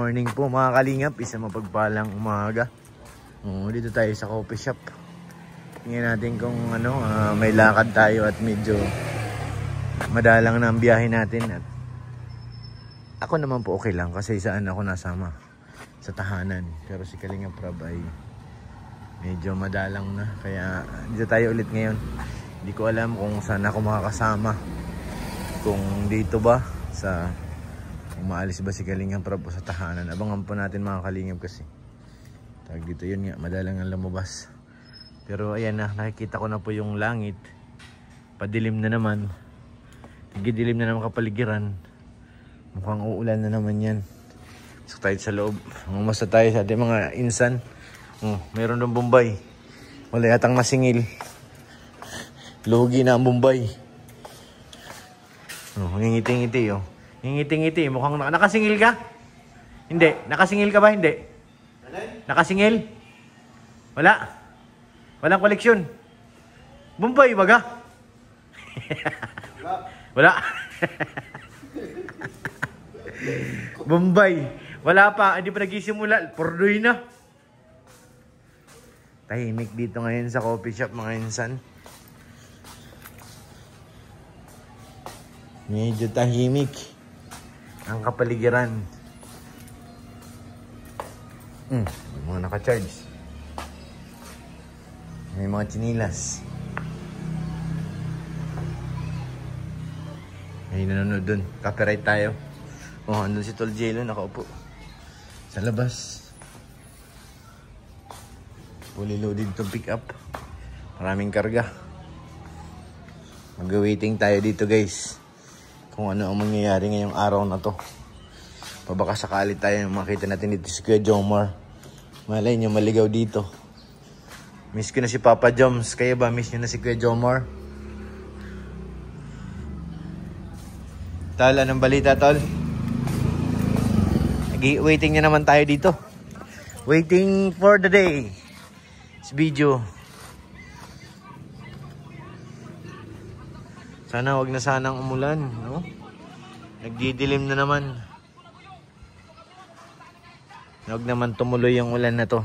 morning po mga kalingap, isang mapagpalang umaga. Dito tayo sa coffee shop. Tingnan natin kung ano, may lakad tayo at medyo madalang na ang biyahe natin. At ako naman po okay lang kasi saan ako nasama sa tahanan. Pero si Kalingap Rab ay medyo madalang na. Kaya dito tayo ulit ngayon. Hindi ko alam kung saan ako makakasama. Kung dito ba sa umaalis ba si Kalingap Rab o sa tahanan. Abangan po natin mga Kalingap kasi tag dito yun nga, madalang ang lumabas. Pero ayan na, nakikita ko na po yung langit. Padilim na naman. Nagidilim na naman kapaligiran. Mukhang uulan na naman yan. So tayo sa loob. Mamasa tayo sa ating mga insan. Meron ng Bombay. Wala yatang masingil. Lugi na ang Bombay. Ngingiti-ngiti oh. Ngingiti-ngiti. Mukhang nakasingil ka? Hindi. Nakasingil ka ba? Hindi. Nakasingil? Wala. Walang koleksyon. Bombay baga? Wala. Bombay. Wala pa. Hindi pa nagsisimula. Pordoy na. Tahimik dito ngayon sa coffee shop mga insan. Medyo tahimik ang kapaligiran. Mga naka-charge. May mga chinilas. May nanonood dun. Copyright tayo. Andun si Tol Jello nakaupo sa labas. Fully loaded to pick up. Maraming karga. Mag-waiting tayo dito guys. Kung ano ang mangyayari ngayong araw na to. Baka sakali tayo makita natin dito si Kuya Jomar. Malay nyo maligaw dito. Miss ko na si Papa Joms. Kaya ba miss nyo na si Kuya Jomar? Tol, anong balita tol? Waiting na naman tayo dito. Waiting for the day. This video. Sana wag na sanang umulan, no? Nagdidilim na naman. Wag naman tumuloy yung ulan na to.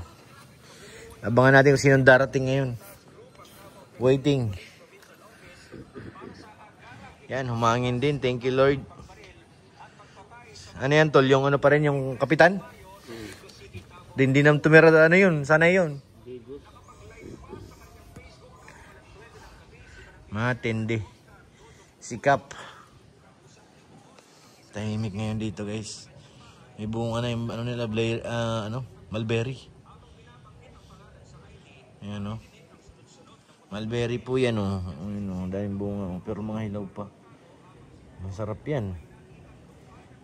Abangan natin kung sinong darating ngayon. Waiting. Yan, humangin din. Thank you, Lord. Ano yan, tol? Yung ano pa rin, yung kapitan? Hindi naman tumira, ano yun? Sana yun. Matindi. Sikap. Tahimik ngayon dito, guys. May bunga na yung ano nila, mulberry. Ayan o. Mulberry po yan o. Dahil bunga o. Pero mga hilaw pa. Masarap yan.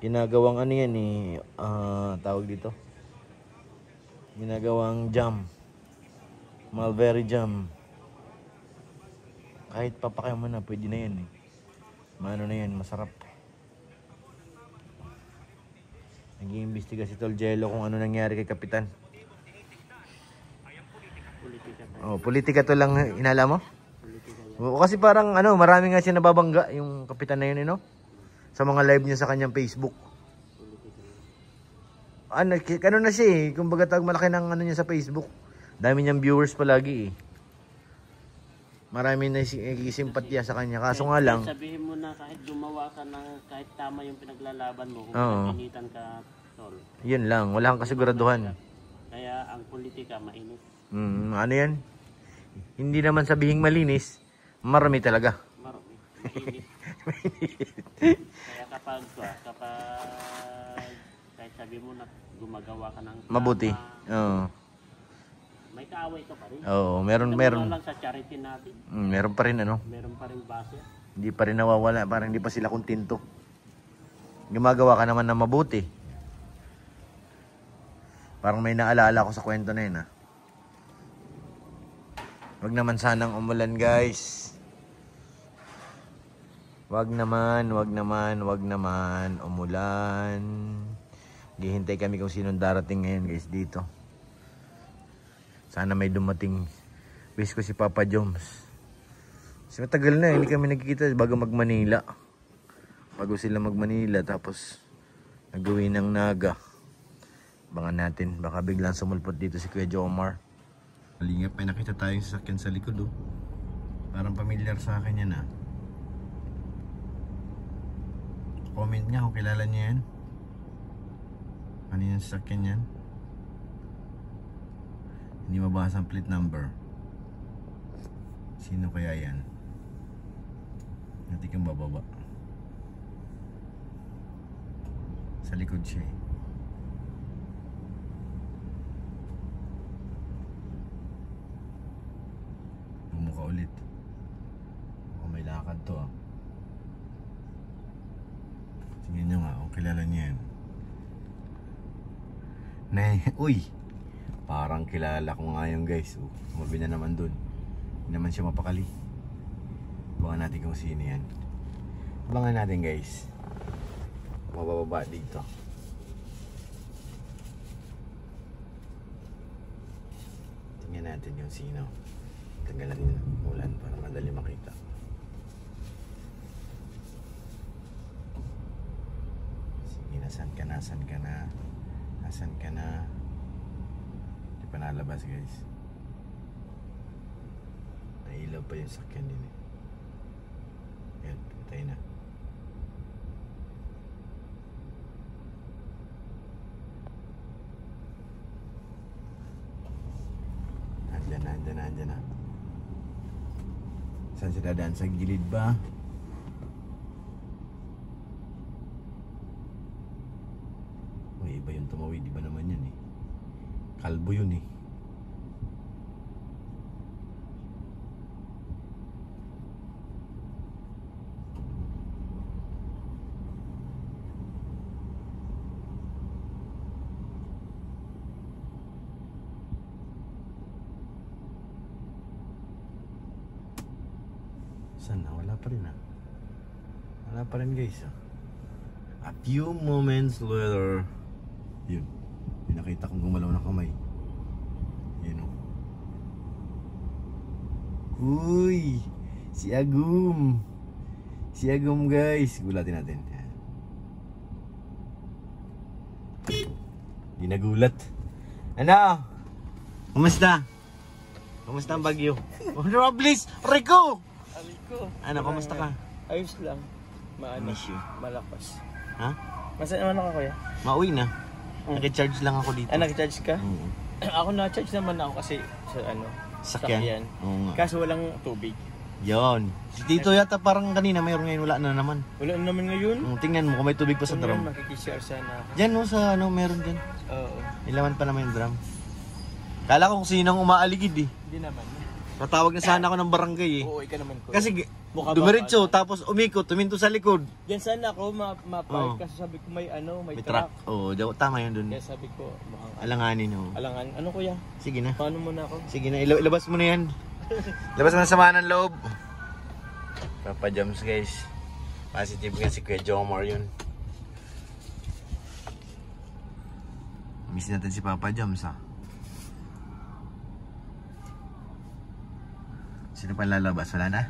Ginagawang ano yan eh. Tawag dito. Ginagawang jam. Mulberry jam. Kahit papakayo mo na, pwede na yan eh. Maano na yan, masarap. Nag-iimbestiga si Tol Jello kung ano nangyari kay Kapitan. Politika to lang inala mo? Kasi parang ano, marami nga siya nababangga yung Kapitan na yun, sa mga live niya sa kanyang Facebook. Ano na siya eh, kumbaga malaki ng ano niya sa Facebook. Dami niyang viewers palagi eh. Marami na simpatya sa kanya. Kaso nga lang, sabihin mo na kahit gumawa ka ng kahit tama yung pinaglalaban mo, kung pinitan ka, tol. Yun lang, wala kang kasiguraduhan. Kaya ang politika mainit. Ano yan? Hindi naman sabihing malinis, marami talaga. Marami. Kaya kapag kahit sabi mo na gumagawa ka ng mabuti. May kaaway ka pa rin. Meron. Lang sa charity natin. Meron pa rin Meron pa rin base. Hindi pa rin nawawala, parang hindi pa sila kontento. Gumagawa ka naman ng mabuti. Parang may naalala ko sa kwento na yun Wag naman sanang umulan guys. Wag naman umulan. Hihintay kami kung sinong darating ngayon guys dito. Sana may dumating. Wish ko si Papa Joms. Kasi matagal na, hindi kami nagkikita bago mag-Manila. Bago sila mag-Manila, tapos nag-uwi ng Naga. Abangan natin. Baka biglang sumulpot dito si Kuya Jomar. Kalingap, may nakita tayong sasakyan sa likod oh. Parang familiar sa akin yan ah. Comment nga kung kilala niya yan. Ano yung sasakyan yan? Hindi mabasa ang plate number. Sino kaya yan? Natin kang bababa. Sa likod siya eh. Bumuka ulit. Baka may lakad to ah. Tingnan nyo nga kung kilala niya yan. Uy! Parang kilala ko nga yung guys. Sumabi na naman dun. Hindi naman siya mapakali. Abangan natin kung sino yan. Abangan natin guys. Mabababa dito. Tingnan natin yung sino. Tanggalan din ng ulan para madali makita. Sige, nasan ka na? Nasan ka na? Nasan ka na? Hindi pa nalabas guys. Nailaw pa yung sakyan din eh. Yan, patay na. Andyan na. Saan siya dadaan? Sa gilid ba? Uy, iba yung tumawid. Iba naman yan eh. Kalbo yun eh. Sana, wala pa rin ah. Wala pa rin guys ah. A few moments later. Yun. May nakita kong gumalaw na kamay. Yun oh. Uy! Si Agum! Si Agum guys. Gulatin natin. Di nagulat. Ano? Kumusta? Kumusta ang bagyo? Oh, please! Rico! Ano, kumusta ka? Ayos lang. Miss you. Malakas. Ha? Masaya naman ako kuya. Mauwi na. Nag-charge lang ako dito. Nag-charge ka? Ako na-charge naman ako kasi sa sakyan. Kaso walang tubig. Yon. Dito yata parang kanina mayroon ngayon, wala na naman. Wala na naman ngayon? Tingnan mo kung may tubig pa sa drum. Makikishare sana. Diyan no, sa ano, meron dyan. Oo. Ilaman pa naman yung drum. Kala ko kung sinong umaaligid eh. Hindi naman. Tatawag na sana ako ng barangay eh. Oo, ikaw naman ko. Kasi dumiretso, tapos umikot, tuminto sa likod. Diyan sana ako ma-park kasi sabi ko may truck. Oo, tama yun dun. Kaya sabi ko, alanganin oh. Alangan. Ano kuya? Sige na. Paano muna ako? Sige na, ilabas mo na yan. Labas mo na sama ng loob. Papa Jams guys. Positive nga si Kuya Jomar yun. Miss natin si Papa Jams ha. Sino pa lalabas? Wala na?